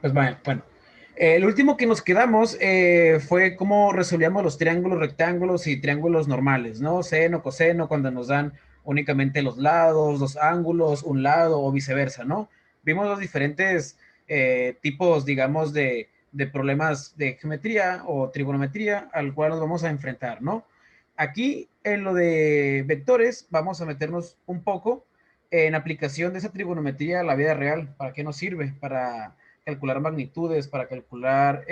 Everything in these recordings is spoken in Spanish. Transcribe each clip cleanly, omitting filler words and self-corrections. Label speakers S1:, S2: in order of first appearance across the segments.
S1: Pues bueno. El último que nos quedamos fue cómo resolvíamos los triángulos, rectángulos y triángulos normales, ¿no? Seno, coseno, cuando nos dan únicamente los lados, los ángulos, un lado o viceversa, ¿no? Vimos los diferentes tipos, digamos, de problemas de geometría o trigonometría al cual nos vamos a enfrentar, ¿no? Aquí en lo de vectores vamos a meternos un poco en aplicación de esa trigonometría a la vida real. ¿Para qué nos sirve? Para calcular magnitudes, para calcular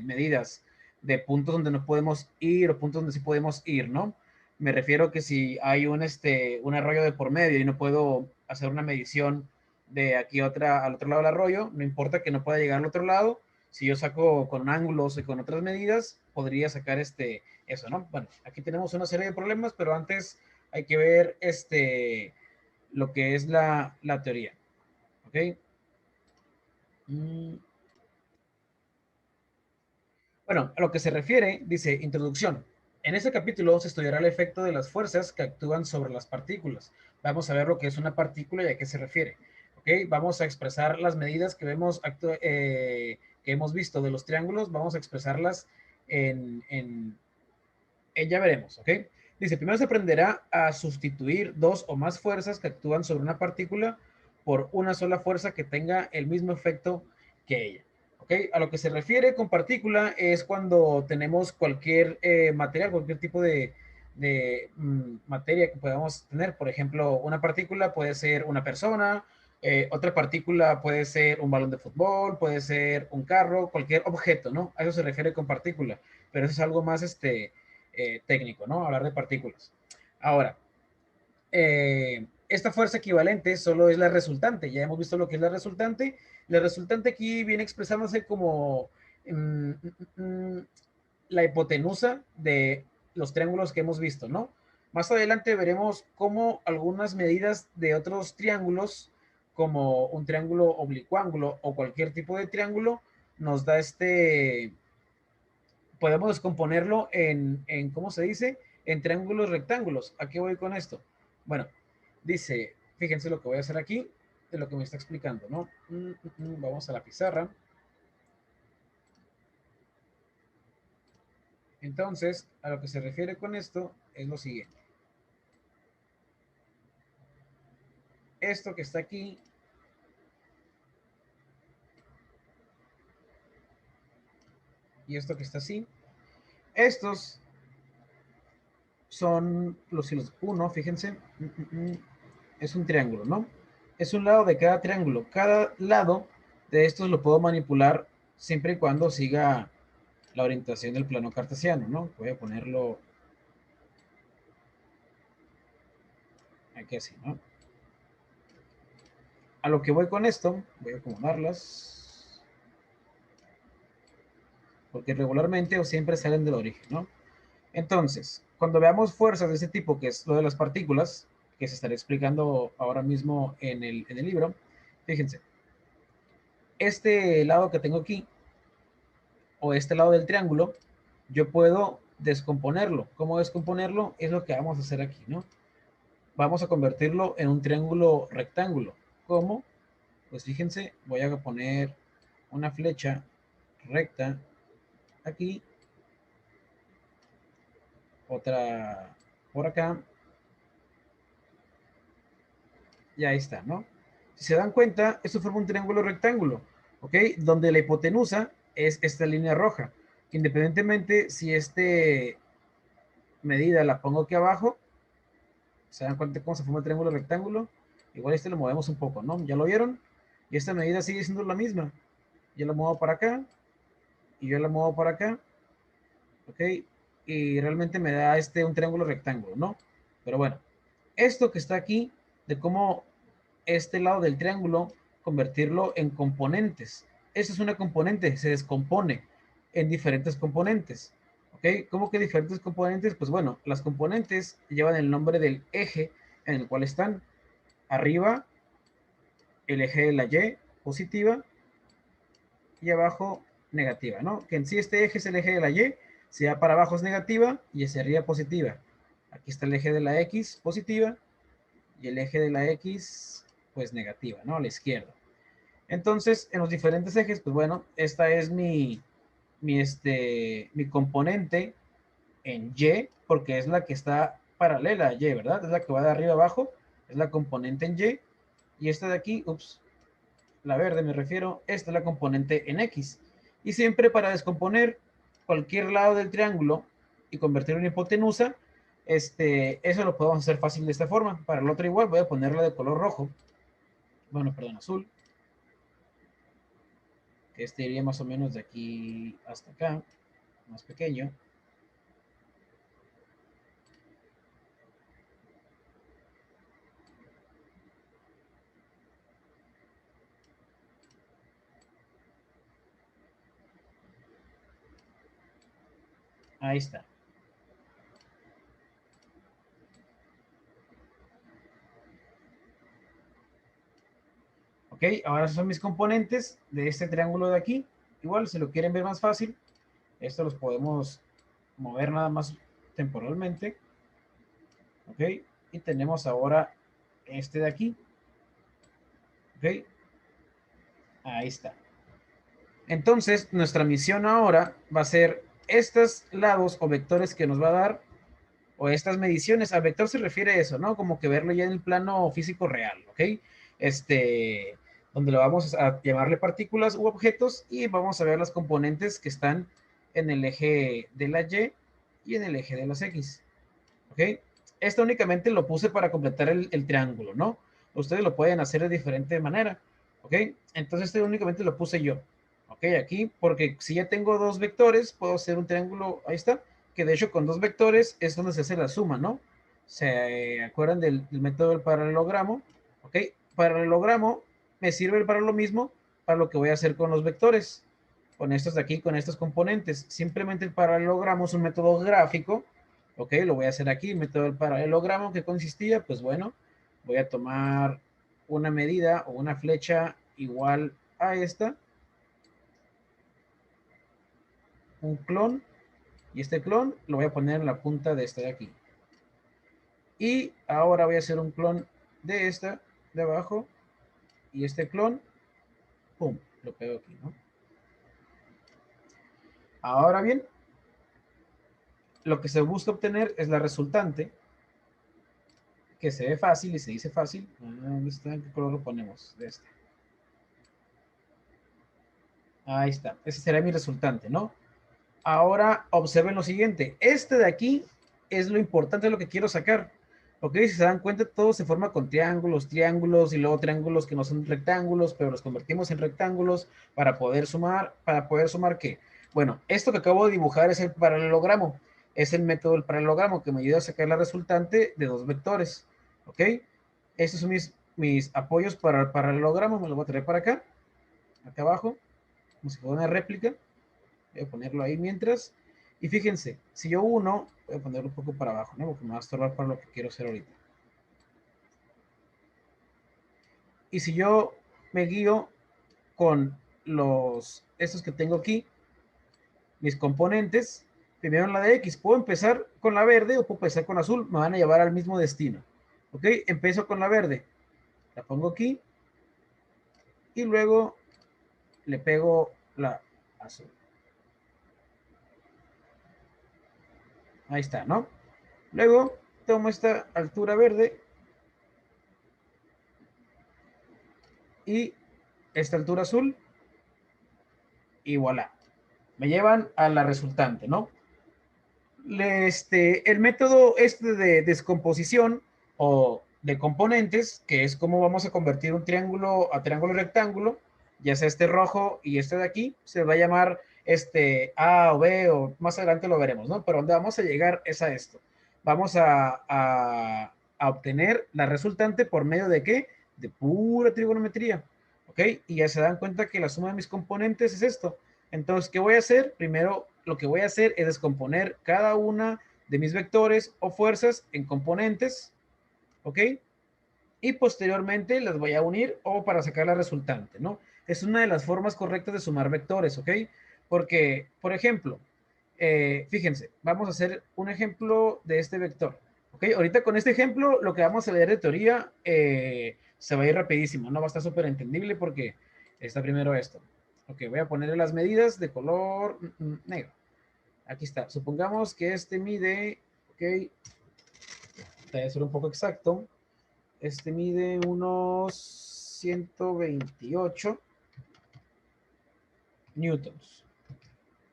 S1: medidas de puntos donde no podemos ir o puntos donde sí podemos ir, ¿no? Me refiero que si hay un arroyo de por medio y no puedo hacer una medición de aquí al otro lado del arroyo, no importa que no pueda llegar al otro lado, si yo saco con ángulos y con otras medidas, podría sacar eso, ¿no? Bueno, aquí tenemos una serie de problemas, pero antes hay que ver lo que es la teoría, ¿ok? Mm. Bueno, a lo que se refiere, dice introducción. En este capítulo se estudiará el efecto de las fuerzas que actúan sobre las partículas. Vamos a ver lo que es una partícula y a qué se refiere. ¿Ok? Vamos a expresar las medidas que hemos visto de los triángulos, vamos a expresarlas en ya veremos. ¿Ok? Dice, primero se aprenderá a sustituir dos o más fuerzas que actúan sobre una partícula por una sola fuerza que tenga el mismo efecto que ella. ¿Ok? A lo que se refiere con partícula es cuando tenemos cualquier material, cualquier tipo de materia que podamos tener. Por ejemplo, una partícula puede ser una persona, otra partícula puede ser un balón de fútbol, puede ser un carro, cualquier objeto, ¿no? A eso se refiere con partícula. Pero eso es algo más técnico, ¿no? Hablar de partículas. Ahora, esta fuerza equivalente solo es la resultante. Ya hemos visto lo que es la resultante. La resultante aquí viene expresándose como mm, mm, mm, la hipotenusa de los triángulos que hemos visto, ¿no? Más adelante veremos cómo algunas medidas de otros triángulos, como un triángulo oblicuángulo o cualquier tipo de triángulo, nos da podemos descomponerlo ¿cómo se dice? En triángulos rectángulos. ¿A qué voy con esto? Bueno, dice, fíjense lo que voy a hacer aquí, de lo que me está explicando, ¿no? Vamos a la pizarra. Entonces, a lo que se refiere con esto es lo siguiente. Esto que está aquí y esto que está así, estos son los hilos 1, fíjense, es un triángulo, ¿no? Es un lado de cada triángulo. Cada lado de estos lo puedo manipular siempre y cuando siga la orientación del plano cartesiano, ¿no? Voy a ponerlo aquí así, ¿no? A lo que voy con esto, voy a acomodarlas, porque regularmente o siempre salen del origen, ¿no? Entonces, cuando veamos fuerzas de ese tipo, que es lo de las partículas, que se estará explicando ahora mismo en el libro, fíjense, este lado que tengo aquí, o este lado del triángulo, yo puedo descomponerlo. ¿Cómo descomponerlo? Es lo que vamos a hacer aquí, ¿no? Vamos a convertirlo en un triángulo rectángulo. ¿Cómo? Pues fíjense, voy a poner una flecha recta aquí, otra por acá, y ahí está, ¿no? Si se dan cuenta, esto forma un triángulo rectángulo, ¿ok? Donde la hipotenusa es esta línea roja. Independientemente si medida la pongo aquí abajo, se dan cuenta cómo se forma el triángulo rectángulo. Igual lo movemos un poco, ¿no? ¿Ya lo vieron? Y esta medida sigue siendo la misma. Yo la muevo para acá y yo la muevo para acá, ¿ok? Y realmente me da un triángulo rectángulo, ¿no? Pero bueno, esto que está aquí, de cómo este lado del triángulo, convertirlo en componentes. Esa es una componente, se descompone en diferentes componentes. ¿Ok? ¿Cómo que diferentes componentes? Pues bueno, las componentes llevan el nombre del eje en el cual están. Arriba, el eje de la Y positiva y abajo negativa, ¿no? Que en sí este eje es el eje de la Y, si va para abajo es negativa y hacia arriba positiva. Aquí está el eje de la X positiva y el eje de la X pues negativa, ¿no? A la izquierda. Entonces, en los diferentes ejes, pues bueno, esta es mi componente en Y, porque es la que está paralela a Y, ¿verdad? Es la que va de arriba abajo, es la componente en Y. Y esta de aquí, ups, la verde me refiero, esta es la componente en X. Y siempre para descomponer cualquier lado del triángulo y convertirlo en hipotenusa, eso lo podemos hacer fácil de esta forma. Para el otro igual voy a ponerla de color rojo, bueno, perdón, azul, que iría más o menos de aquí hasta acá, más pequeño. Ahí está. Ok, ahora son mis componentes de este triángulo de aquí. Igual, si lo quieren ver más fácil, esto los podemos mover nada más temporalmente. Ok, y tenemos ahora este de aquí. Ok, ahí está. Entonces, nuestra misión ahora va a ser estos lados o vectores que nos va a dar, o estas mediciones. A vector se refiere a eso, ¿no? Como que verlo ya en el plano físico real, ¿ok? Este, donde lo vamos a llamarle partículas u objetos y vamos a ver las componentes que están en el eje de la y en el eje de las X, ¿ok? Esto únicamente lo puse para completar el triángulo, ¿no? Ustedes lo pueden hacer de diferente manera, ¿ok? Entonces este únicamente lo puse yo, ¿ok? Aquí, porque si ya tengo dos vectores, puedo hacer un triángulo, ahí está, que de hecho con dos vectores es donde se hace la suma, ¿no? ¿Se acuerdan del método del paralelogramo? ¿Ok? Paralelogramo me sirve para lo mismo, para lo que voy a hacer con los vectores, con estos de aquí, con estos componentes. Simplemente el paralelogramo es un método gráfico. Ok, lo voy a hacer aquí, método del paralelogramo, que consistía, pues bueno, voy a tomar una medida o una flecha igual a esta, un clon, y este clon lo voy a poner en la punta de esta de aquí. Y ahora voy a hacer un clon de esta de abajo, y este clon, pum, lo pego aquí, ¿no? Ahora bien, lo que se busca obtener es la resultante, que se ve fácil y se dice fácil. ¿Dónde está? ¿En qué color lo ponemos? De este. Ahí está. Ese será mi resultante, ¿no? Ahora observen lo siguiente. Este de aquí es lo importante de lo que quiero sacar. Ok, si se dan cuenta, todo se forma con triángulos, triángulos y luego triángulos que no son rectángulos, pero los convertimos en rectángulos para poder sumar. ¿Para poder sumar qué? Bueno, esto que acabo de dibujar es el paralelogramo. Es el método del paralelogramo que me ayuda a sacar la resultante de dos vectores. Ok, estos son mis apoyos para el paralelogramo. Me lo voy a traer para acá, acá abajo, como si fuera una réplica. Voy a ponerlo ahí mientras. Y fíjense, si yo uno, voy a ponerlo un poco para abajo, ¿no? Porque me va a estorbar para lo que quiero hacer ahorita. Y si yo me guío con estos que tengo aquí, mis componentes, primero en la de X, puedo empezar con la verde o puedo empezar con la azul, me van a llevar al mismo destino. ¿Ok? Empiezo con la verde, la pongo aquí y luego le pego la azul. Ahí está, ¿no? Luego tomo esta altura verde y esta altura azul y voilà. Me llevan a la resultante, ¿no? El método de descomposición o de componentes, que es cómo vamos a convertir un triángulo a triángulo rectángulo, ya sea este rojo y este de aquí, se va a llamar A o B, o más adelante lo veremos, ¿no? Pero donde vamos a llegar es a esto. Vamos a obtener la resultante por medio de ¿qué? De pura trigonometría, ¿ok? Y ya se dan cuenta que la suma de mis componentes es esto. Entonces, ¿qué voy a hacer? Primero, lo que voy a hacer es descomponer cada una de mis vectores o fuerzas en componentes, ¿ok? Y posteriormente las voy a unir o para sacar la resultante, ¿no? Es una de las formas correctas de sumar vectores, ¿ok? Porque, por ejemplo, fíjense, vamos a hacer un ejemplo de este vector, ¿ok? Ahorita con este ejemplo, lo que vamos a ver de teoría se va a ir rapidísimo, ¿no? Va a estar súper entendible porque Está primero esto. Ok, voy a ponerle las medidas de color negro. Aquí está. Supongamos que este mide, ok, voy a ser un poco exacto. Este mide unos 128 newtons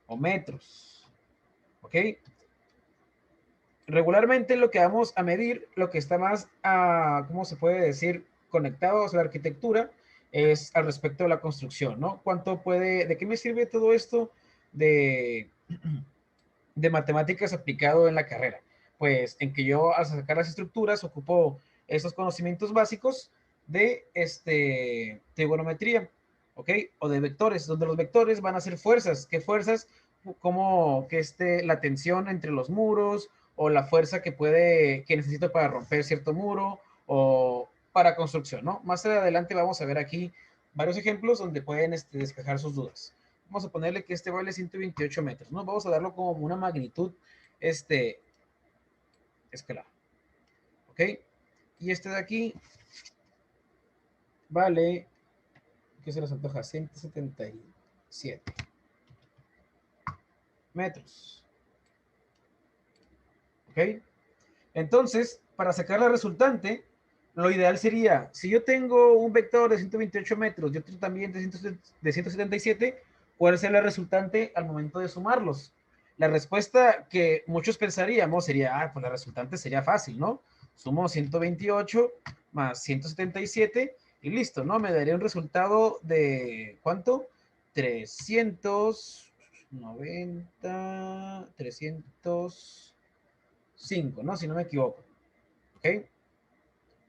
S1: o metros. ¿Ok? Regularmente lo que vamos a medir, lo que está más, ¿cómo se puede decir? Conectado a la arquitectura, es al respecto de la construcción, ¿no? ¿Cuánto puede, de qué me sirve todo esto de, de matemáticas aplicado en la carrera? Pues en que yo al sacar las estructuras ocupo esos conocimientos básicos de trigonometría, ¿ok? O de vectores, donde los vectores van a ser fuerzas. ¿Qué fuerzas? Como que la tensión entre los muros o la fuerza que necesito para romper cierto muro o para construcción, ¿no? Más adelante vamos a ver aquí varios ejemplos donde pueden despejar sus dudas. Vamos a ponerle que este vale 128 metros, ¿no? Vamos a darlo como una magnitud este, escalar, ¿ok? Y este de aquí vale, ¿qué se nos antoja? 177 metros, ¿ok? Entonces, para sacar la resultante, lo ideal sería, si yo tengo un vector de 128 metros y otro también de 177, ¿cuál será la resultante al momento de sumarlos? La respuesta que muchos pensaríamos sería, pues la resultante sería fácil, ¿no? Sumo 128 más 177 y listo, ¿no? Me daría un resultado de, ¿cuánto? 305, ¿no? Si no me equivoco. ¿Ok?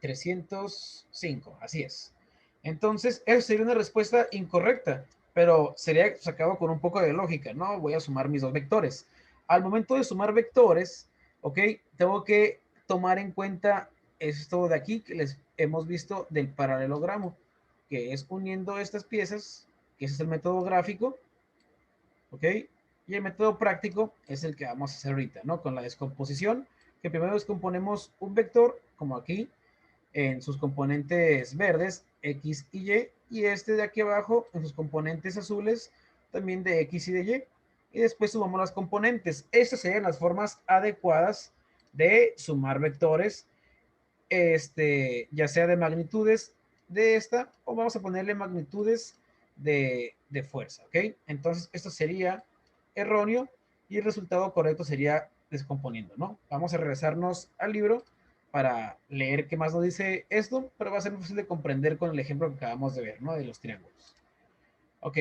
S1: 305, así es. Entonces, eso sería una respuesta incorrecta, pero sería sacado con un poco de lógica, ¿no? Voy a sumar mis dos vectores. Al momento de sumar vectores, ¿ok? Tengo que tomar en cuenta esto de aquí que les hemos visto del paralelogramo, que es uniendo estas piezas, que ese es el método gráfico, ¿ok? Y el método práctico es el que vamos a hacer ahorita, ¿no? Con la descomposición, que primero descomponemos un vector, como aquí, en sus componentes verdes, X y Y, y este de aquí abajo en sus componentes azules, también de X y de Y. Y después sumamos las componentes. Estas serían las formas adecuadas de sumar vectores, ya sea de magnitudes de esta, o vamos a ponerle magnitudes de fuerza, ¿ok? Entonces, esto sería erróneo y el resultado correcto sería descomponiendo, ¿no? Vamos a regresarnos al libro para leer qué más nos dice esto, pero va a ser muy fácil de comprender con el ejemplo que acabamos de ver, ¿no? De los triángulos. Ok.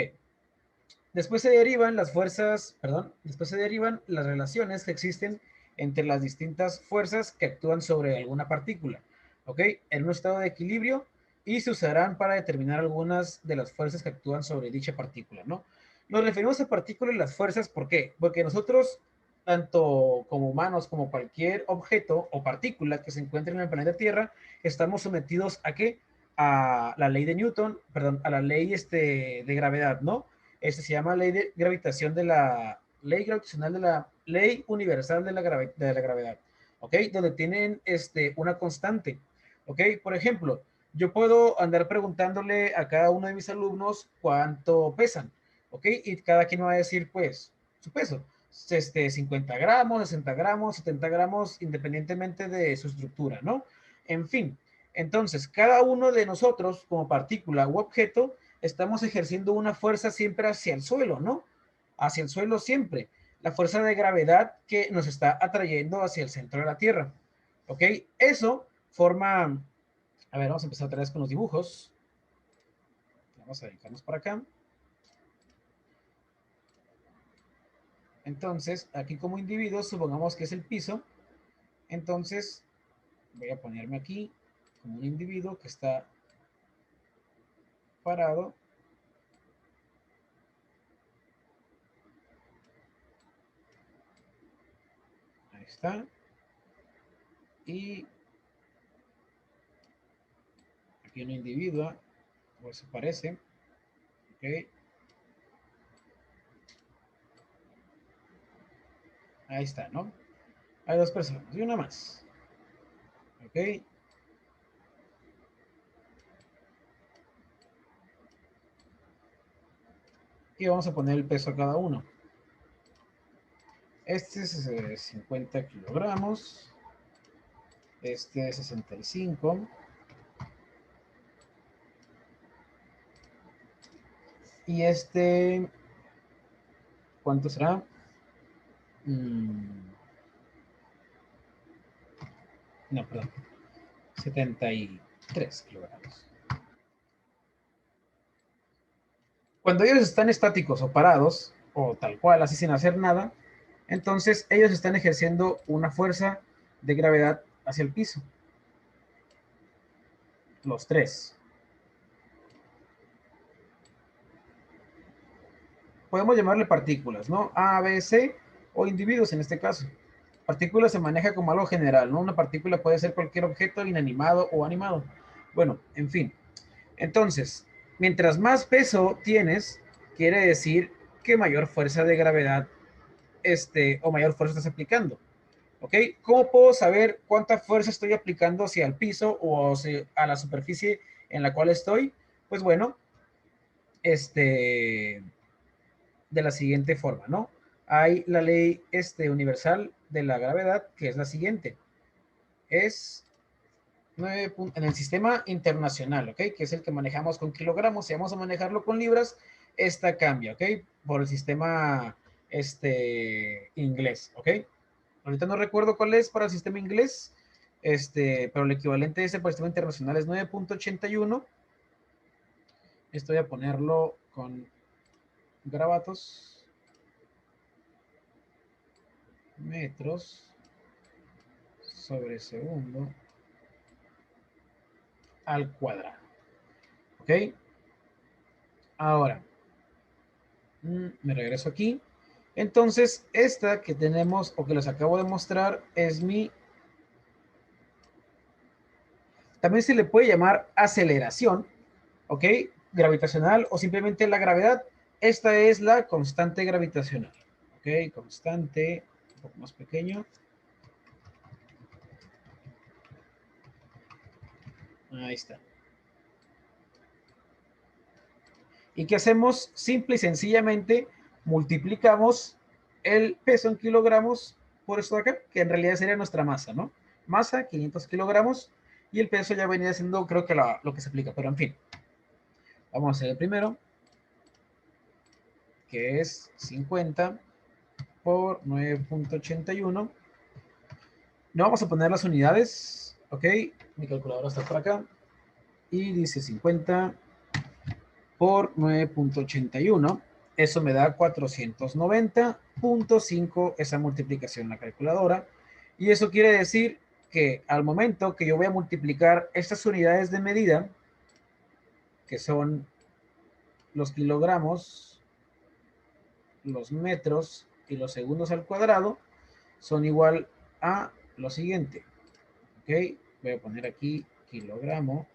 S1: Después se derivan las fuerzas, perdón, después se derivan las relaciones que existen entre las distintas fuerzas que actúan sobre alguna partícula, ¿ok? En un estado de equilibrio y se usarán para determinar algunas de las fuerzas que actúan sobre dicha partícula, ¿no? Nos referimos a partículas y las fuerzas, ¿por qué? Porque nosotros, tanto como humanos como cualquier objeto o partícula que se encuentre en el planeta Tierra, estamos sometidos a qué? A la ley de Newton, perdón, a la ley de gravedad, ¿no? Este se llama ley de gravitación de la ley gravitacional de la ley universal de la gravedad, ¿ok? Donde tienen una constante, ¿ok? Por ejemplo, yo puedo andar preguntándole a cada uno de mis alumnos cuánto pesan, ¿ok? Y cada quien me va a decir, pues, su peso. 50 gramos, 60 gramos, 70 gramos, independientemente de su estructura, ¿no? En fin, entonces, cada uno de nosotros, como partícula u objeto, estamos ejerciendo una fuerza siempre hacia el suelo, ¿no? Hacia el suelo siempre. La fuerza de gravedad que nos está atrayendo hacia el centro de la Tierra. ¿Ok? Eso forma... A ver, vamos a empezar otra vez con los dibujos. Vamos a dedicarnos para acá. Entonces, aquí como individuo, supongamos que es el piso. Entonces, voy a ponerme aquí como un individuo que está parado. Ahí está. Y aquí una individua, pues se parece. Ok. Ahí está, ¿no? Hay dos personas y una más. Ok. y vamos a poner el peso a cada uno. Este es 50 kilogramos. Este es 65. Y este, ¿cuánto será? No, perdón. 73 kilogramos. Cuando ellos están estáticos o parados, o tal cual, así sin hacer nada, entonces ellos están ejerciendo una fuerza de gravedad hacia el piso. Los tres. Podemos llamarle partículas, ¿no? A, B, C, o individuos en este caso. Partícula se maneja como algo general, ¿no? Una partícula puede ser cualquier objeto inanimado o animado. Bueno, en fin. Entonces, mientras más peso tienes, quiere decir que mayor fuerza de gravedad o mayor fuerza estás aplicando. ¿Ok? ¿Cómo puedo saber cuánta fuerza estoy aplicando hacia el piso o a la superficie en la cual estoy? Pues bueno, de la siguiente forma, ¿no? Hay la ley universal de la gravedad, que es la siguiente. Es 9 en el sistema internacional, ¿ok? Que es el que manejamos con kilogramos. Si vamos a manejarlo con libras, esta cambia, ¿ok? Por el sistema inglés, ¿ok? Ahorita no recuerdo cuál es para el sistema inglés, pero el equivalente de ese para el sistema internacional es 9.81. Esto voy a ponerlo con garabatos. Metros sobre segundo al cuadrado. ¿Ok? Ahora, me regreso aquí. Entonces, esta que tenemos o que les acabo de mostrar es mi... También se le puede llamar aceleración, ¿ok? Gravitacional o simplemente la gravedad. Esta es la constante gravitacional, ¿ok? Constante, un poco más pequeño. Ahí está. ¿Y qué hacemos? Simple y sencillamente multiplicamos el peso en kilogramos por esto de acá, que en realidad sería nuestra masa, ¿no? Masa, 500 kilogramos, y el peso ya venía siendo, creo que lo que se aplica, pero en fin. Vamos a hacer el primero, que es 50 por 9.81. No vamos a poner las unidades, ¿ok? Mi calculadora está por acá. Y dice 50 por 9.81. Eso me da 490.5 esa multiplicación en la calculadora. Y eso quiere decir que al momento que yo voy a multiplicar estas unidades de medida, que son los kilogramos, los metros y los segundos al cuadrado, son igual a lo siguiente. ¿Ok? Voy a poner aquí kilogramo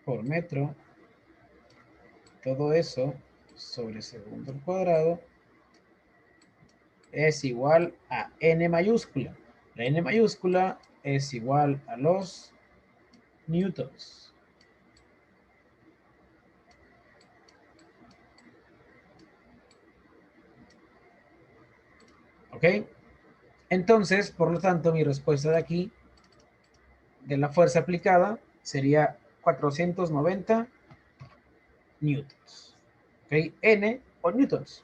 S1: por metro. Todo eso sobre segundo al cuadrado es igual a n mayúscula. La n mayúscula es igual a los newtons. ¿Ok? Entonces, por lo tanto, mi respuesta de aquí, de la fuerza aplicada, sería 490 newtons. ¿Ok? N o newtons.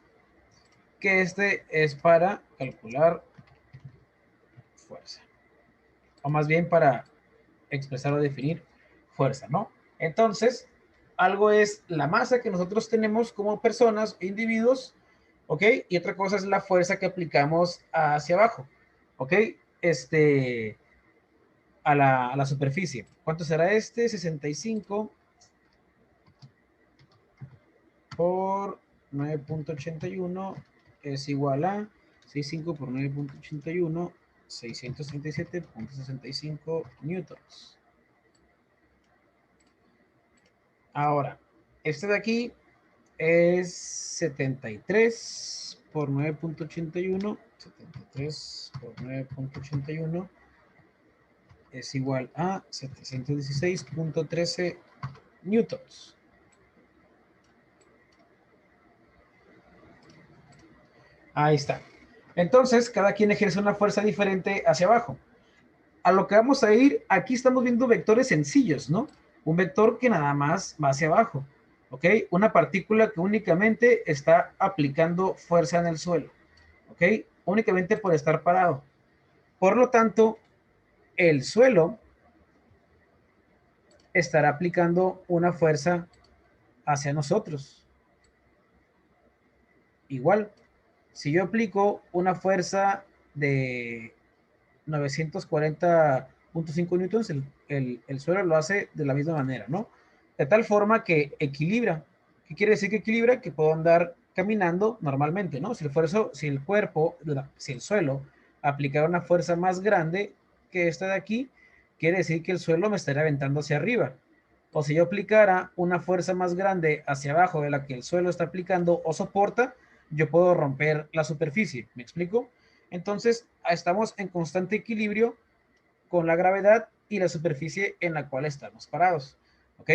S1: Que es para calcular fuerza. O más bien para expresar o definir fuerza, ¿no? Entonces, algo es la masa que nosotros tenemos como personas, individuos, ¿ok? Y otra cosa es la fuerza que aplicamos hacia abajo, ¿ok? A la superficie. ¿Cuánto será este? 65 por 9.81 es igual a 65 por 9.81, 637.65 newtons. Ahora, este de aquí es 73 por 9.81. 73 por 9.81 es igual a 716.13 newtons. Ahí está. Entonces, cada quien ejerce una fuerza diferente hacia abajo. A lo que vamos a ir, aquí estamos viendo vectores sencillos, ¿no? Un vector que nada más va hacia abajo, ¿ok? Una partícula que únicamente está aplicando fuerza en el suelo, ¿ok? Únicamente por estar parado. Por lo tanto, el suelo estará aplicando una fuerza hacia nosotros. Igual, si yo aplico una fuerza de 940.5 newtons, el suelo lo hace de la misma manera, ¿no? De tal forma que equilibra. ¿Qué quiere decir que equilibra? Que puedo andar caminando normalmente, ¿no? Si el cuerpo, si el suelo aplicara una fuerza más grande que esta de aquí, quiere decir que el suelo me estaría aventando hacia arriba. O si yo aplicara una fuerza más grande hacia abajo de la que el suelo está aplicando o soporta, yo puedo romper la superficie. ¿Me explico? Entonces, estamos en constante equilibrio con la gravedad y la superficie en la cual estamos parados. ¿Ok?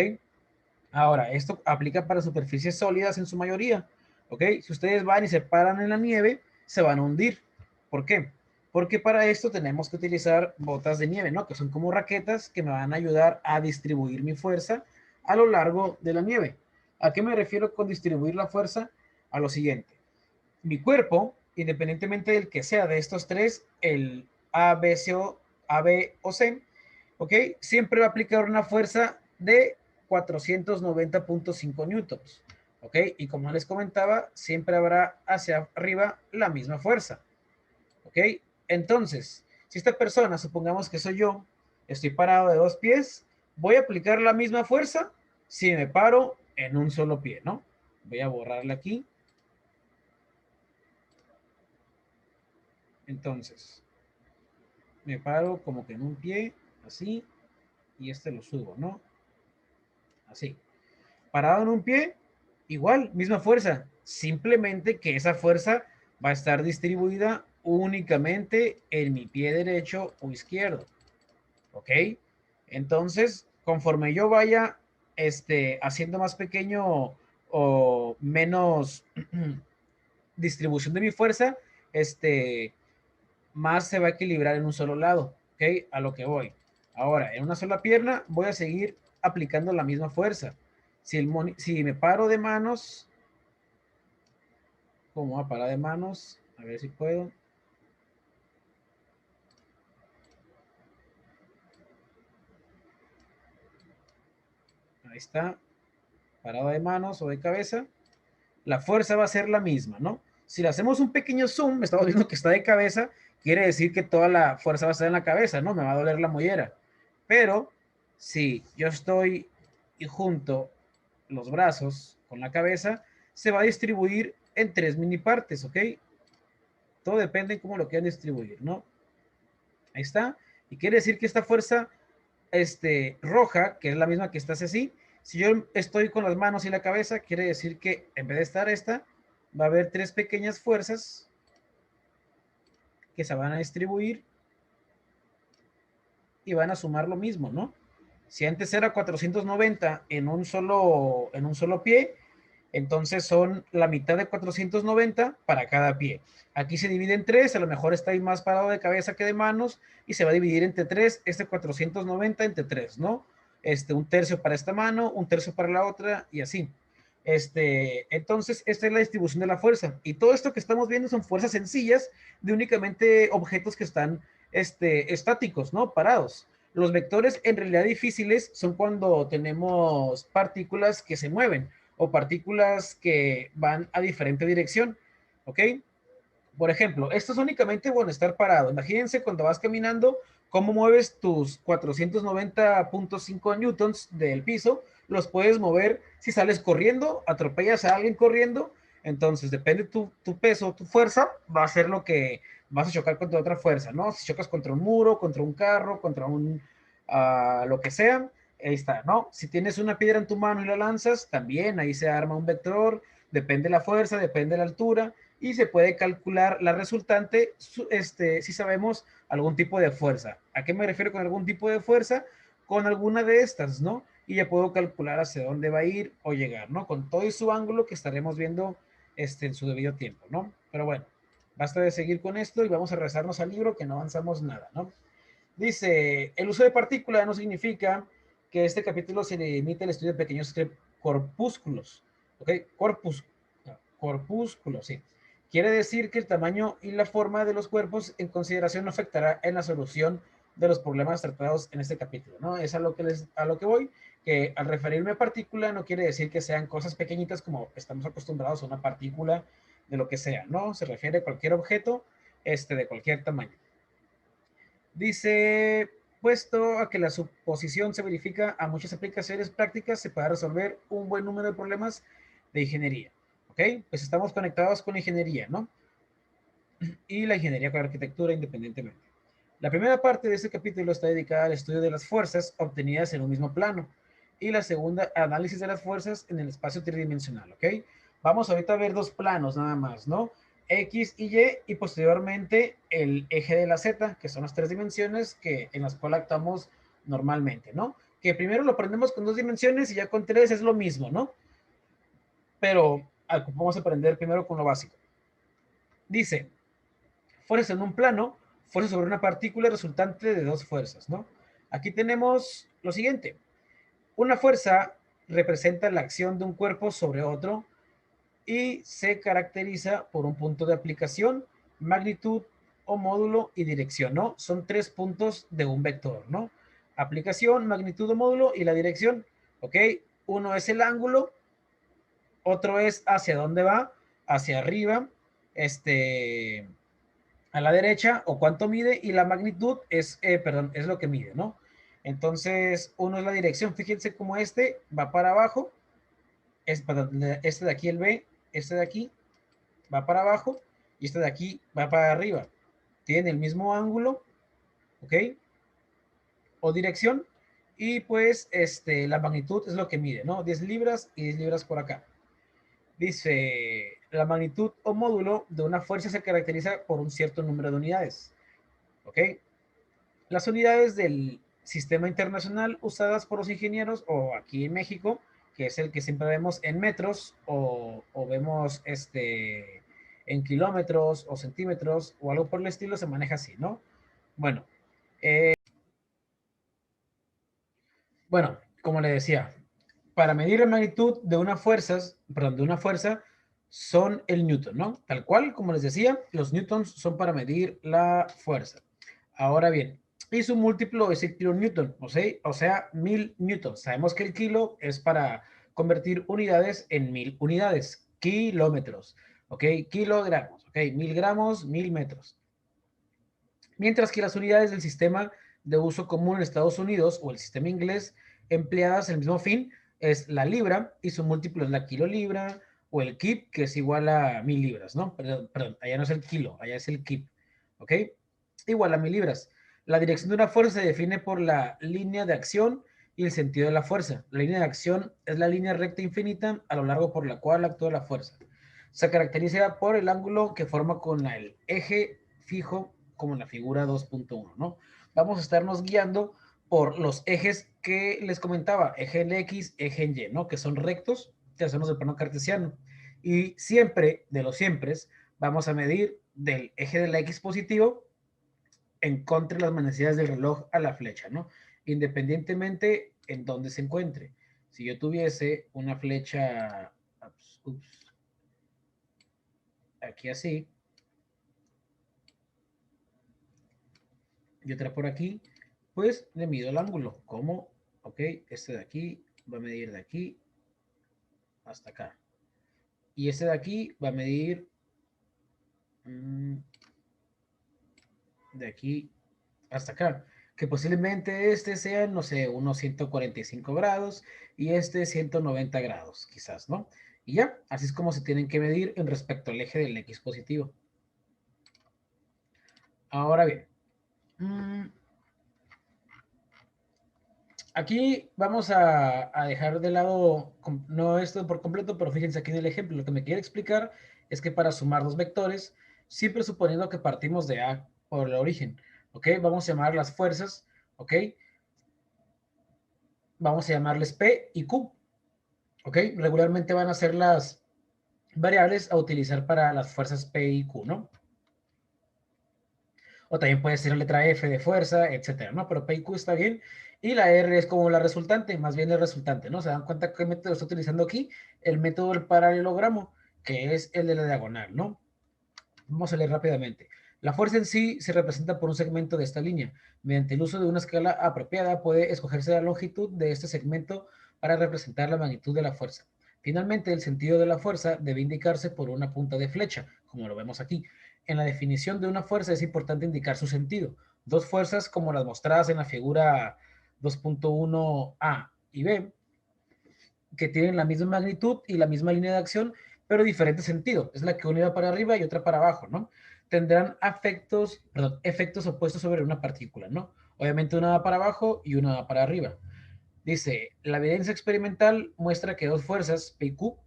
S1: Ahora, esto aplica para superficies sólidas en su mayoría. ¿Ok? Si ustedes van y se paran en la nieve, se van a hundir. ¿Por qué? Porque para esto tenemos que utilizar botas de nieve, ¿no? Que son como raquetas que me van a ayudar a distribuir mi fuerza a lo largo de la nieve. ¿A qué me refiero con distribuir la fuerza? A lo siguiente. Mi cuerpo, independientemente del que sea de estos tres, el A, B, C o, A, B o C, ¿ok? Siempre va a aplicar una fuerza de 490.5 newtons, ¿ok? Y como les comentaba, siempre habrá hacia arriba la misma fuerza, ¿ok? Entonces, si esta persona, supongamos que soy yo, estoy parado de dos pies, voy a aplicar la misma fuerza si me paro en un solo pie, ¿no? Voy a borrarle aquí. Entonces, me paro como que en un pie, así, y este lo subo, ¿no? Así. Parado en un pie, igual, misma fuerza, simplemente que esa fuerza va a estar distribuida únicamente en mi pie derecho o izquierdo, ¿ok? Entonces, conforme yo vaya haciendo más pequeño o menos distribución de mi fuerza, más se va a equilibrar en un solo lado, ¿ok? A lo que voy. Ahora, en una sola pierna voy a seguir aplicando la misma fuerza. Si me paro de manos, ¿cómo va a parar de manos? A ver si puedo. Ahí está, parado de manos o de cabeza. La fuerza va a ser la misma, ¿no? Si le hacemos un pequeño zoom, estamos viendo que está de cabeza, quiere decir que toda la fuerza va a estar en la cabeza, ¿no? Me va a doler la mollera. Pero si yo estoy y junto los brazos con la cabeza, se va a distribuir en tres mini partes, ¿ok? Todo depende de cómo lo quieran distribuir, ¿no? Ahí está. Y quiere decir que esta fuerza roja, que es la misma que está así, si yo estoy con las manos y la cabeza, quiere decir que en vez de estar esta, va a haber tres pequeñas fuerzas que se van a distribuir y van a sumar lo mismo, ¿no? Si antes era 490 en un solo pie, entonces son la mitad de 490 para cada pie. Aquí se divide en tres, a lo mejor está ahí más parado de cabeza que de manos, y se va a dividir entre tres, 490 entre tres, ¿no? Un tercio para esta mano, un tercio para la otra, y así. Entonces, esta es la distribución de la fuerza. Y todo esto que estamos viendo son fuerzas sencillas de únicamente objetos que están estáticos, ¿no? Parados. Los vectores en realidad difíciles son cuando tenemos partículas que se mueven o partículas que van a diferente dirección, ¿ok? Por ejemplo, esto es únicamente, bueno, estar parado. Imagínense cuando vas caminando, cómo mueves tus 490.5 newtons del piso, los puedes mover si sales corriendo, atropellas a alguien corriendo, entonces depende tu peso, tu fuerza, va a ser lo que vas a chocar contra otra fuerza, ¿no? Si chocas contra un muro, contra un carro, contra lo que sea, ahí está, ¿no? Si tienes una piedra en tu mano y la lanzas, también ahí se arma un vector, depende de la fuerza, depende de la altura, y se puede calcular la resultante si sabemos algún tipo de fuerza. ¿A qué me refiero con algún tipo de fuerza? Con alguna de estas, ¿no? Y ya puedo calcular hacia dónde va a ir o llegar, ¿no? Con todo y su ángulo que estaremos viendo en su debido tiempo, ¿no? Pero bueno, Basta de seguir con esto y vamos a regresarnos al libro que no avanzamos nada, ¿no? Dice, el uso de partícula no significa que este capítulo se limite al estudio de pequeños corpúsculos, ¿ok? Corpúsculos, sí. Quiere decir que el tamaño y la forma de los cuerpos en consideración no afectará en la solución de los problemas tratados en este capítulo, ¿no? Es a lo que voy, que al referirme a partícula no quiere decir que sean cosas pequeñitas como estamos acostumbrados a una partícula de lo que sea, ¿no? Se refiere a cualquier objeto de cualquier tamaño. Dice, puesto a que la suposición se verifica a muchas aplicaciones prácticas, se puede resolver un buen número de problemas de ingeniería. ¿Ok? Pues estamos conectados con la ingeniería, ¿no? Y la ingeniería con la arquitectura independientemente. La primera parte de este capítulo está dedicada al estudio de las fuerzas obtenidas en un mismo plano y la segunda, análisis de las fuerzas en el espacio tridimensional, ¿ok? Vamos ahorita a ver dos planos nada más, ¿no? X y posteriormente el eje de la Z, que son las tres dimensiones en las cuales actuamos normalmente, ¿no? Que primero lo aprendemos con dos dimensiones y ya con tres es lo mismo, ¿no? Pero vamos a aprender primero con lo básico. Dice, fuerza en un plano, fuerza sobre una partícula resultante de dos fuerzas, ¿no? Aquí tenemos lo siguiente. Una fuerza representa la acción de un cuerpo sobre otro y se caracteriza por un punto de aplicación, magnitud o módulo y dirección, ¿no? Son tres puntos de un vector, ¿no? Aplicación, magnitud o módulo y la dirección, ¿ok? Uno es el ángulo, otro es hacia dónde va, hacia arriba, a la derecha o cuánto mide y la magnitud es lo que mide, ¿no? Entonces, uno es la dirección, fíjense cómo va para abajo, este de aquí el B, este de aquí va para abajo y este de aquí va para arriba. Tienen el mismo ángulo, ¿ok? O dirección y pues la magnitud es lo que mide, ¿no? 10 libras y 10 libras por acá. Dice, la magnitud o módulo de una fuerza se caracteriza por un cierto número de unidades, ¿ok? Las unidades del sistema internacional usadas por los ingenieros o aquí en México, que es el que siempre vemos en metros o vemos en kilómetros o centímetros o algo por el estilo, se maneja así, ¿no? Bueno, bueno, como le decía, para medir la magnitud de de una fuerza son el newton, ¿no? Tal cual, como les decía, los newtons son para medir la fuerza. Ahora bien, y su múltiplo es el kilonewton, o sea, 1000 newtons. Sabemos que el kilo es para convertir unidades en 1000 unidades, kilómetros, ¿ok? Kilogramos, ¿ok? 1000 gramos, 1000 metros. Mientras que las unidades del sistema de uso común en Estados Unidos o el sistema inglés empleadas en el mismo fin es la libra y su múltiplo es la kilolibra o el kip, que es igual a 1000 libras, ¿no? Perdón, allá no es el kilo, allá es el kip, ¿ok? Igual a 1000 libras. La dirección de una fuerza se define por la línea de acción y el sentido de la fuerza. La línea de acción es la línea recta infinita a lo largo por la cual actúa la fuerza. Se caracteriza por el ángulo que forma con el eje fijo como en la figura 2.1, ¿no? Vamos a estarnos guiando por los ejes que les comentaba, eje en X, eje en Y, ¿no? Que son rectos, que hacemos del plano cartesiano. Y siempre, de los siempre, vamos a medir del eje de la X positivo en contra de las manecillas del reloj a la flecha, ¿no? Independientemente en dónde se encuentre. Si yo tuviese una flecha, aquí así, y otra por aquí, pues le mido el ángulo. ¿Cómo? Ok, este de aquí va a medir de aquí hasta acá. Y este de aquí va a medir de aquí hasta acá. Que posiblemente este sea, no sé, unos 145 grados y este 190 grados, quizás, ¿no? Y ya, así es como se tienen que medir en respecto al eje del X positivo. Ahora bien, aquí vamos a dejar de lado, no esto por completo, pero fíjense aquí en el ejemplo, lo que me quiere explicar es que para sumar dos vectores, siempre suponiendo que partimos de A por el origen, ¿ok? Vamos a llamar las fuerzas, ¿ok? Vamos a llamarles P y Q, ¿ok? Regularmente van a ser las variables a utilizar para las fuerzas P y Q, ¿no? o también puede ser la letra F de fuerza, etcétera, ¿no? Pero P y Q está bien. Y la R es como la resultante, más bien el resultante, ¿no? ¿Se dan cuenta qué método está utilizando aquí? El método del paralelogramo, que es el de la diagonal, ¿no? Vamos a leer rápidamente. La fuerza en sí se representa por un segmento de esta línea. Mediante el uso de una escala apropiada puede escogerse la longitud de este segmento para representar la magnitud de la fuerza. Finalmente, el sentido de la fuerza debe indicarse por una punta de flecha, como lo vemos aquí. En la definición de una fuerza es importante indicar su sentido. Dos fuerzas, como las mostradas en la figura 2.1a y b, que tienen la misma magnitud y la misma línea de acción, pero diferente sentido. Es la que una va para arriba y otra para abajo, ¿no? Tendrán efectos opuestos sobre una partícula, ¿no? Obviamente una va para abajo y una va para arriba. Dice, la evidencia experimental muestra que dos fuerzas, P y Q,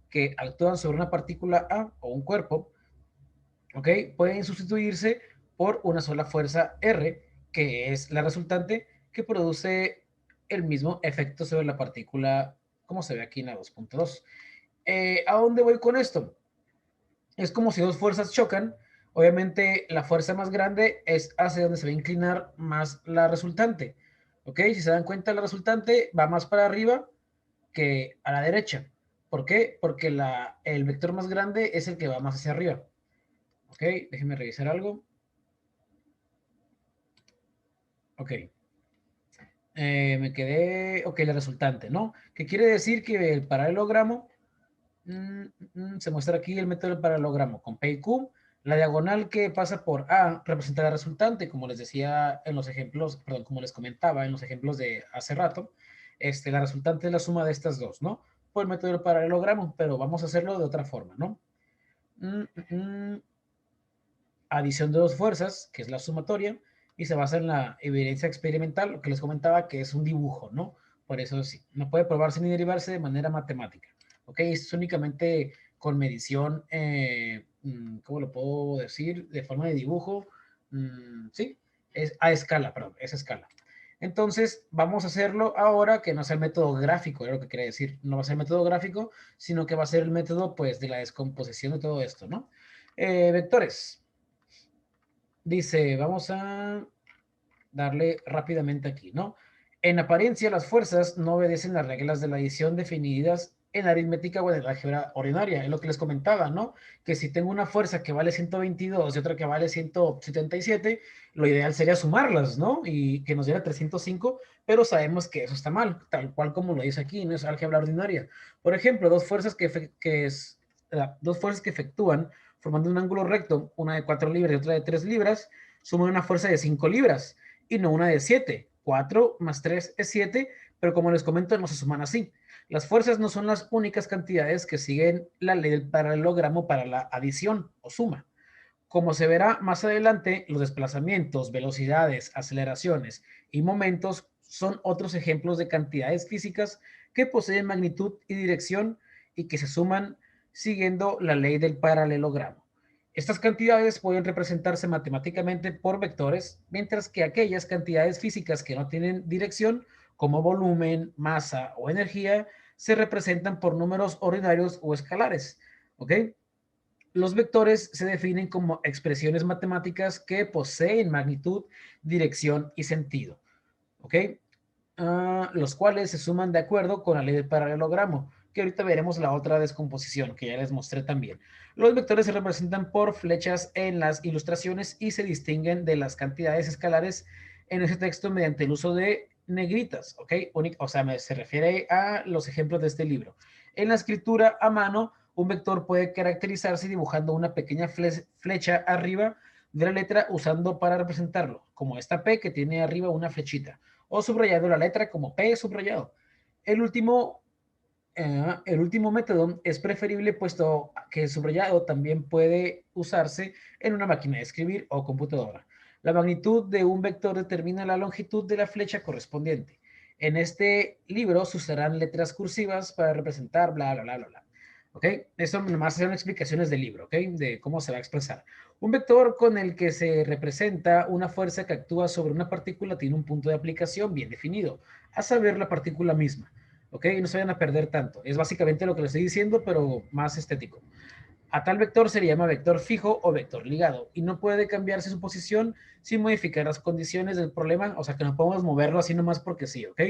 S1: que actúan sobre una partícula A o un cuerpo, ¿ok? Pueden sustituirse por una sola fuerza R, que es la resultante, que produce el mismo efecto sobre la partícula, como se ve aquí en la 2.2. ¿A dónde voy con esto? Es como si dos fuerzas chocan. Obviamente, la fuerza más grande es hacia donde se va a inclinar más la resultante. ¿Ok? Si se dan cuenta, la resultante va más para arriba que a la derecha. ¿Por qué? Porque el vector más grande es el que va más hacia arriba. ¿Ok? Déjenme revisar algo. Ok. Me quedé, ok, la resultante, ¿no? Que quiere decir que el paralelogramo, se muestra aquí el método del paralelogramo con P y Q. La diagonal que pasa por A representa la resultante, como les decía en los ejemplos, perdón, como les comentaba en los ejemplos de hace rato. La resultante es la suma de estas dos, ¿no? Por el método del paralelogramo, pero vamos a hacerlo de otra forma, ¿no? Mm, mm, mm adición de dos fuerzas, que es la sumatoria, y se basa en la evidencia experimental, lo que les comentaba, que es un dibujo, ¿no? Por eso sí, no puede probarse ni derivarse de manera matemática, ¿ok? Es únicamente con medición, ¿cómo lo puedo decir? De forma de dibujo, sí, es a escala, perdón, es a escala. Entonces, vamos a hacerlo ahora que no sea el método gráfico, es lo que quería decir. No va a ser el método gráfico, sino que va a ser el método, pues, de la descomposición de todo esto, ¿no? Vectores. Dice, vamos a darle rápidamente aquí, ¿no? En apariencia, las fuerzas no obedecen las reglas de la adición definidas en la aritmética o en la álgebra ordinaria. Es lo que les comentaba, ¿no? Que si tengo una fuerza que vale 122 y otra que vale 177, lo ideal sería sumarlas, ¿no? Y que nos diera 305, pero sabemos que eso está mal, tal cual como lo dice aquí, no es álgebra ordinaria. Por ejemplo, dos fuerzas que efectúan formando un ángulo recto, una de 4 libras y otra de 3 libras, suman una fuerza de 5 libras y no una de 7. 4 más 3 es 7, pero como les comento, no se suman así. Las fuerzas no son las únicas cantidades que siguen la ley del paralelogramo para la adición o suma. Como se verá más adelante, los desplazamientos, velocidades, aceleraciones y momentos son otros ejemplos de cantidades físicas que poseen magnitud y dirección y que se suman siguiendo la ley del paralelogramo. Estas cantidades pueden representarse matemáticamente por vectores, mientras que aquellas cantidades físicas que no tienen dirección, como volumen, masa o energía, se representan por números ordinarios o escalares. ¿Ok? Los vectores se definen como expresiones matemáticas que poseen magnitud, dirección y sentido, ¿ok? Los cuales se suman de acuerdo con la ley del paralelogramo, que ahorita veremos la otra descomposición que ya les mostré también. Los vectores se representan por flechas en las ilustraciones y se distinguen de las cantidades escalares en ese texto mediante el uso de negritas, ¿ok? O sea, se refiere a los ejemplos de este libro. En la escritura a mano, un vector puede caracterizarse dibujando una pequeña flecha arriba de la letra usando para representarlo, como esta P que tiene arriba una flechita, o subrayando la letra como P subrayado. El último, el último método es preferible puesto que el subrayado también puede usarse en una máquina de escribir o computadora. La magnitud de un vector determina la longitud de la flecha correspondiente. En este libro se usarán letras cursivas para representar bla, bla, bla, bla, bla. ¿Ok? Eso nomás son explicaciones del libro, ¿ok? De cómo se va a expresar. Un vector con el que se representa una fuerza que actúa sobre una partícula tiene un punto de aplicación bien definido, a saber, la partícula misma. ¿Ok? No se vayan a perder tanto. Es básicamente lo que les estoy diciendo, pero más estético. A tal vector se le llama vector fijo o vector ligado y no puede cambiarse su posición sin modificar las condiciones del problema, o sea que no podemos moverlo así nomás porque sí, ¿ok?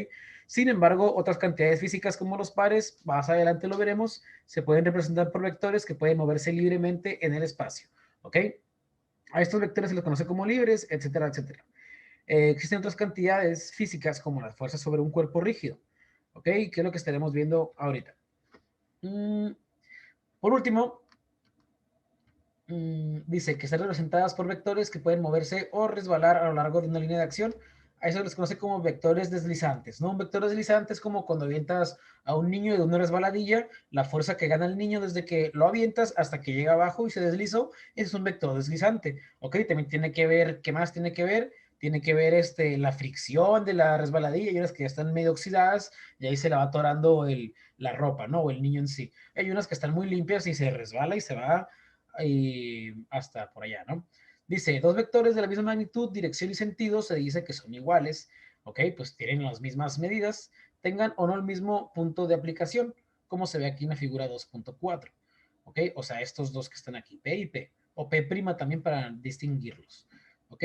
S1: Sin embargo, otras cantidades físicas como los pares, más adelante lo veremos, se pueden representar por vectores que pueden moverse libremente en el espacio, ¿ok? A estos vectores se los conoce como libres, etcétera, etcétera. Existen otras cantidades físicas como la fuerza sobre un cuerpo rígido, ¿ok? Que es lo que estaremos viendo ahorita. Por último, dice que están representadas por vectores que pueden moverse o resbalar a lo largo de una línea de acción. A eso se les conoce como vectores deslizantes, ¿no? Un vector deslizante es como cuando avientas a un niño de una resbaladilla, la fuerza que gana el niño desde que lo avientas hasta que llega abajo y se deslizó, ese es un vector deslizante, ¿ok? También tiene que ver, ¿qué más tiene que ver? Tiene que ver la fricción de la resbaladilla y unas que ya están medio oxidadas y ahí se la va atorando la ropa, ¿no? O el niño en sí. Hay unas que están muy limpias y se resbala y se va hasta por allá, ¿no? Dice, dos vectores de la misma magnitud, dirección y sentido se dice que son iguales, ¿ok? Pues tienen las mismas medidas, tengan o no el mismo punto de aplicación, como se ve aquí en la figura 2.4, ¿ok? O sea, estos dos que están aquí, P y P, o P' también para distinguirlos, ¿ok?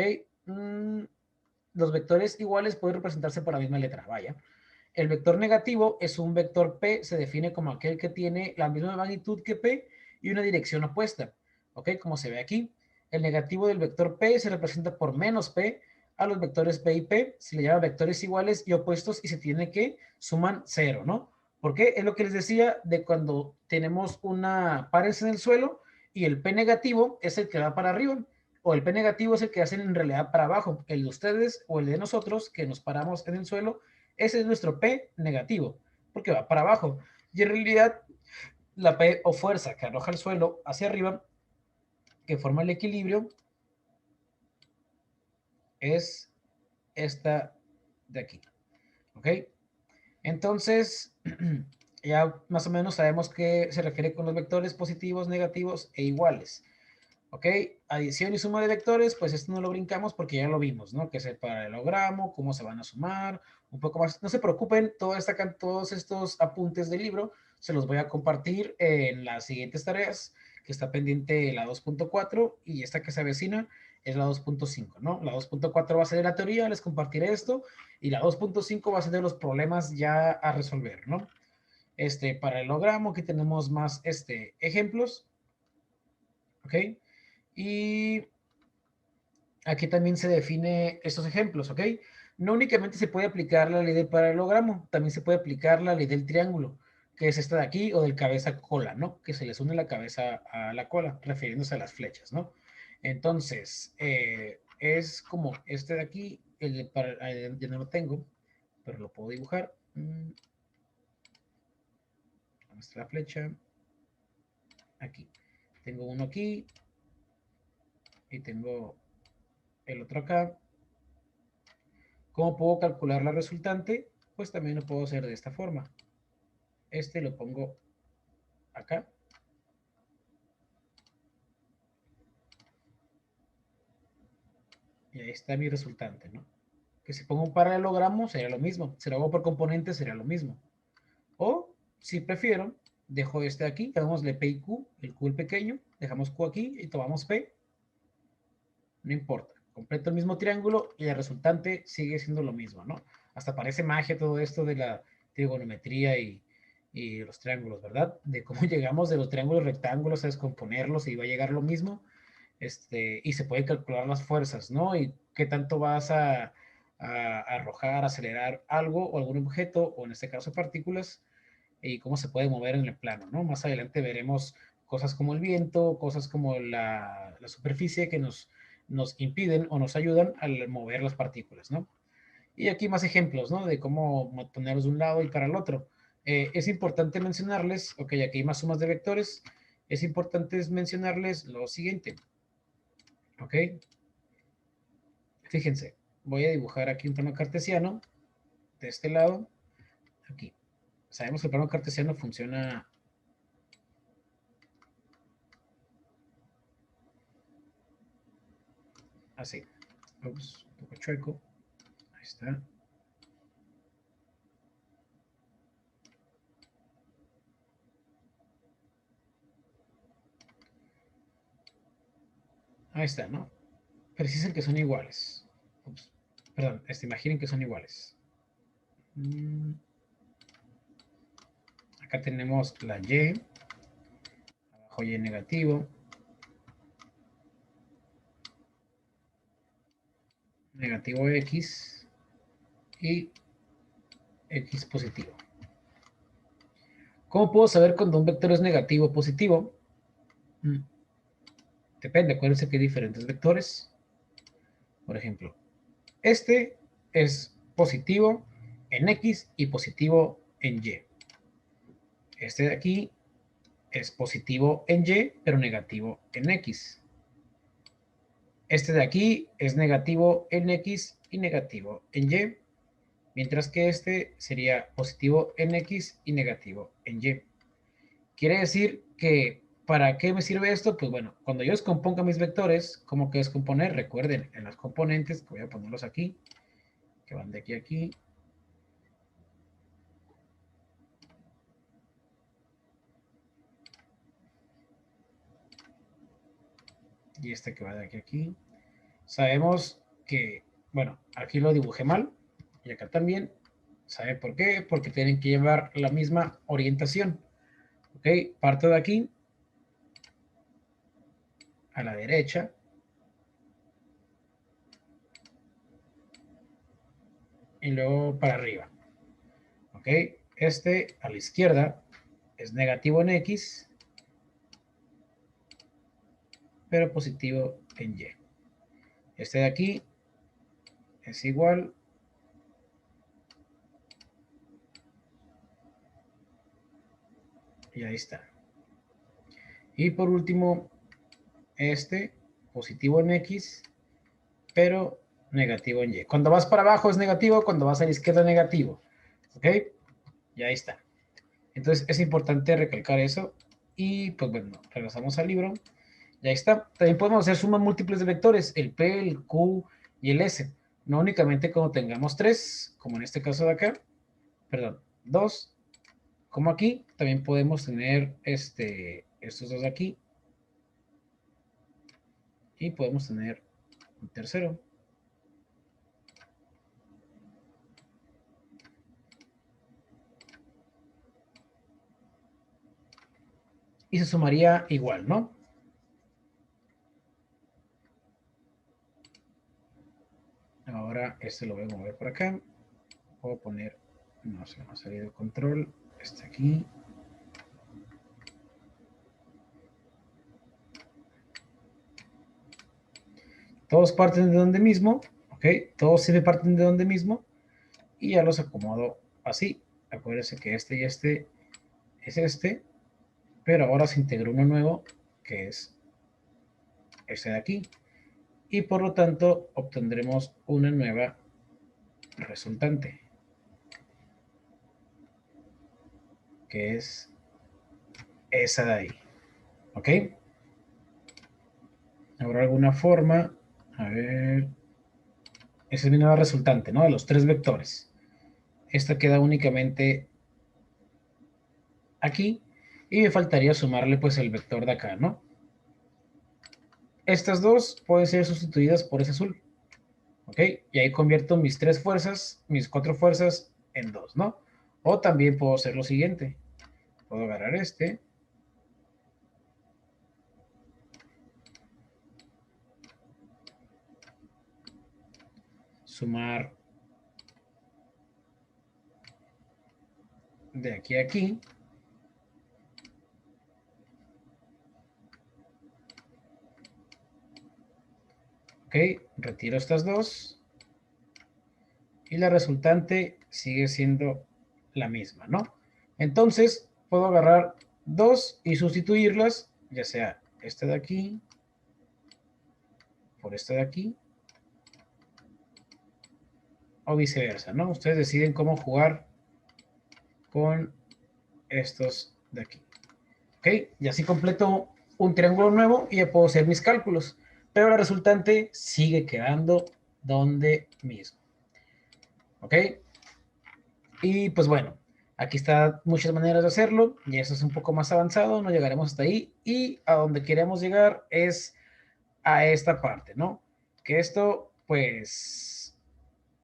S1: Los vectores iguales pueden representarse por la misma letra, vaya. El vector negativo es un vector P, se define como aquel que tiene la misma magnitud que P y una dirección opuesta, ¿ok? Como se ve aquí. El negativo del vector P se representa por menos P. A los vectores P y P se le llama vectores iguales y opuestos y se tiene que suman cero, ¿no? Porque es lo que les decía de cuando tenemos una pares en el suelo y el P negativo es el que va para arriba o el P negativo es el que hacen en realidad para abajo. El de ustedes o el de nosotros que nos paramos en el suelo, ese es nuestro P negativo, porque va para abajo. Y en realidad, la P o fuerza que arroja el suelo hacia arriba, que forma el equilibrio, es esta de aquí. ¿Ok? Entonces, ya más o menos sabemos qué se refiere con los vectores positivos, negativos e iguales. ¿Ok? Adición y suma de vectores, pues esto no lo brincamos porque ya lo vimos, ¿no? Que es el paralelogramo, cómo se van a sumar, un poco más. No se preocupen, todos estos apuntes del libro se los voy a compartir en las siguientes tareas, que está pendiente la 2.4 y esta que se avecina es la 2.5, ¿no? La 2.4 va a ser de la teoría, les compartiré esto, y la 2.5 va a ser de los problemas ya a resolver, ¿no? Paralelogramo, aquí tenemos más ejemplos, ¿ok? Y aquí también se define estos ejemplos, ¿ok? No únicamente se puede aplicar la ley del paralelogramo, también se puede aplicar la ley del triángulo, que es esta de aquí, o del cabeza-cola, ¿no? Que se les une la cabeza a la cola, refiriéndose a las flechas, ¿no? Entonces, es como este de aquí, ya no lo tengo, pero lo puedo dibujar. ¿Dónde está la flecha? Aquí. Tengo uno aquí y tengo el otro acá. ¿Cómo puedo calcular la resultante? Pues también lo puedo hacer de esta forma. Lo pongo acá. Y ahí está mi resultante, ¿no? Que si pongo un paralelogramo sería lo mismo. Si lo hago por componentes sería lo mismo. O, si prefiero, dejo este aquí, llamémosle P y Q, el Q el pequeño, dejamos Q aquí y tomamos P. No importa. Completo el mismo triángulo y el resultante sigue siendo lo mismo, ¿no? Hasta parece magia todo esto de la trigonometría y los triángulos, ¿verdad? De cómo llegamos de los triángulos rectángulos a descomponerlos y va a llegar lo mismo. Y se puede calcular las fuerzas, ¿no? Y qué tanto vas a arrojar, acelerar algo o algún objeto, o en este caso partículas, y cómo se puede mover en el plano, ¿no? Más adelante veremos cosas como el viento, cosas como la superficie que nos impiden o nos ayudan al mover las partículas, ¿no? Y aquí más ejemplos, ¿no? De cómo ponerlos de un lado y para el otro. Es importante mencionarles, ok, aquí hay más sumas de vectores, es importante mencionarles lo siguiente, ok. Fíjense, voy a dibujar aquí un plano cartesiano de este lado, aquí. Sabemos que el plano cartesiano funciona así. Ups, un poco chueco. Ahí está. Ahí está, ¿no? Precisen que son iguales. Ups, perdón, imaginen que son iguales. Acá tenemos la Y, abajo Y negativo, negativo X y X positivo. ¿Cómo puedo saber cuando un vector es negativo o positivo? Depende, acuérdense que hay diferentes vectores. Por ejemplo, este es positivo en X y positivo en Y. Este de aquí es positivo en Y, pero negativo en X. Este de aquí es negativo en X y negativo en Y, mientras que este sería positivo en X y negativo en Y. Quiere decir que, ¿para qué me sirve esto? Pues bueno, cuando yo descomponga mis vectores, ¿cómo que descomponer? Recuerden, en los componentes, que voy a ponerlos aquí, que van de aquí a aquí. Y este que va de aquí a aquí. Sabemos que, bueno, aquí lo dibujé mal, y acá también. ¿Sabe por qué? Porque tienen que llevar la misma orientación. ¿Ok? Parto de aquí a la derecha. Y luego para arriba. ¿Ok? Este a la izquierda es negativo en X, pero positivo en Y. Este de aquí es igual y ahí está. Y por último, este positivo en X, pero negativo en Y. Cuando vas para abajo es negativo, cuando vas a la izquierda es negativo. ¿Ok? Y ahí está. Entonces es importante recalcar eso. Y pues bueno, regresamos al libro. Y ahí está. También podemos hacer sumas múltiples de vectores, el P, el Q y el S. No únicamente cuando tengamos 3, como en este caso de acá, perdón, 2, como aquí, también podemos tener estos dos de aquí. Y podemos tener un tercero. Y se sumaría igual, ¿no? Ahora este lo voy a mover por acá. Puedo poner, no se me ha salido control, este aquí. Todos parten de donde mismo, ¿ok? Todos siempre parten de donde mismo. Y ya los acomodo así. Acuérdense que este y este es este, pero ahora se integró uno nuevo, que es este de aquí. Y por lo tanto obtendremos una nueva resultante, que es esa de ahí. ¿Ok? ¿Habrá alguna forma? A ver. Esa es mi nueva resultante, ¿no? De los tres vectores. Esta queda únicamente aquí. Y me faltaría sumarle pues el vector de acá, ¿no? Estas dos pueden ser sustituidas por ese azul. ¿Ok? Y ahí convierto mis tres fuerzas, mis cuatro fuerzas en dos, ¿no? O también puedo hacer lo siguiente. Puedo agarrar este. Sumar de aquí a aquí. Ok, retiro estas dos. Y la resultante sigue siendo la misma, ¿no? Entonces, puedo agarrar dos y sustituirlas, ya sea este de aquí por este de aquí, o viceversa, ¿no? Ustedes deciden cómo jugar con estos de aquí. ¿Ok? Y así completo un triángulo nuevo y ya puedo hacer mis cálculos. Pero la resultante sigue quedando donde mismo. ¿Ok? Y pues bueno, aquí está muchas maneras de hacerlo. Y eso es un poco más avanzado, no llegaremos hasta ahí. Y a donde queremos llegar es a esta parte, ¿no? Que esto, pues,